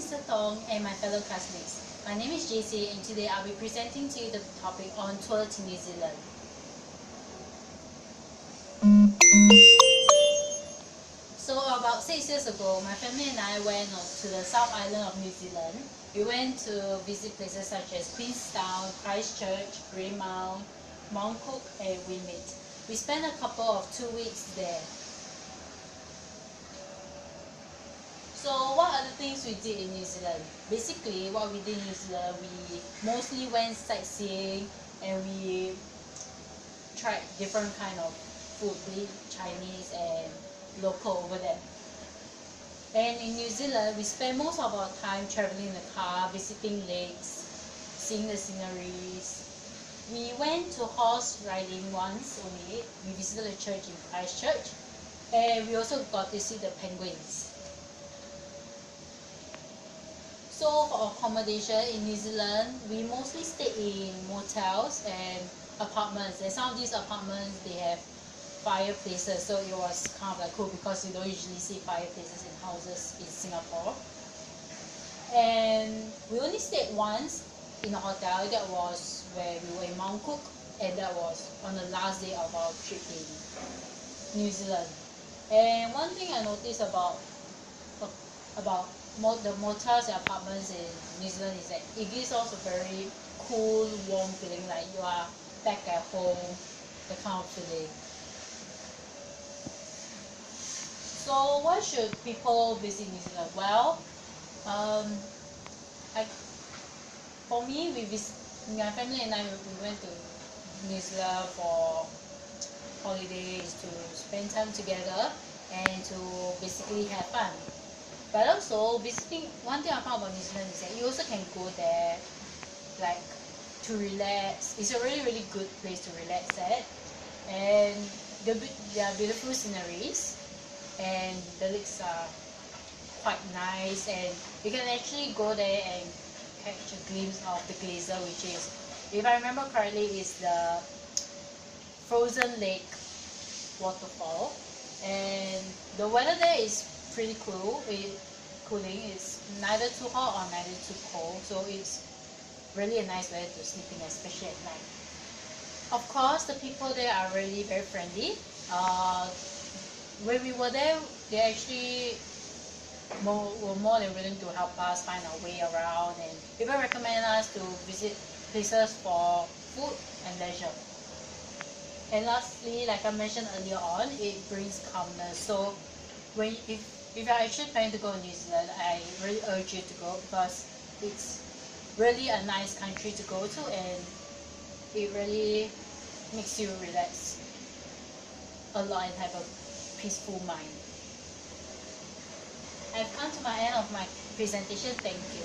Mr. Tong, and my fellow classmates. My name is JC, and today I'll be presenting to you the topic on tour to New Zealand. So about 6 years ago, my family and I went to the South Island of New Zealand. We went to visit places such as Queenstown, Christchurch, Greymount, Mount Cook, and Windmead. We spent a couple of 2 weeks there. So what are the things we did in New Zealand? Basically, what we did in New Zealand, we mostly went sightseeing and we tried different kind of food, be it Chinese and local over there. And in New Zealand, we spent most of our time traveling in the car, visiting lakes, seeing the sceneries. We went to horse riding once only. We visited a church in Christchurch, and we also got to see the penguins. So for accommodation in New Zealand, we mostly stayed in motels and apartments. And some of these apartments, they have fireplaces, so it was kind of like cool because you don't usually see fireplaces in houses in Singapore. And we only stayed once in a hotel. That was where we were in Mount Cook, and that was on the last day of our trip in New Zealand. And one thing I noticed about the motels and apartments in New Zealand is that it gives off a very cool, warm feeling, like you are back at home, the kind of feeling. So why should people visit New Zealand? Well, for me, my family and I, we went to New Zealand for holidays, to spend time together and to basically have fun. But also, visiting, one thing I found about New Zealand is that you also can go there like to relax. It's a really, really good place to relax at. And there are beautiful sceneries, and the lakes are quite nice, and you can actually go there and catch a glimpse of the glacier, which is, if I remember correctly, is the frozen lake waterfall. And the weather there is pretty cool. Cooling. It's neither too hot or neither too cold, so it's really a nice weather to sleep in, especially at night. Of course, the people there are really very friendly. When we were there, they actually were more than willing to help us find our way around, and even recommend us to visit places for food and leisure. And lastly, like I mentioned earlier on, it brings calmness. So if you're actually planning to go to New Zealand, I really urge you to go, because it's really a nice country to go to, and it really makes you relax a lot and have a peaceful mind. I've come to my end of my presentation. Thank you.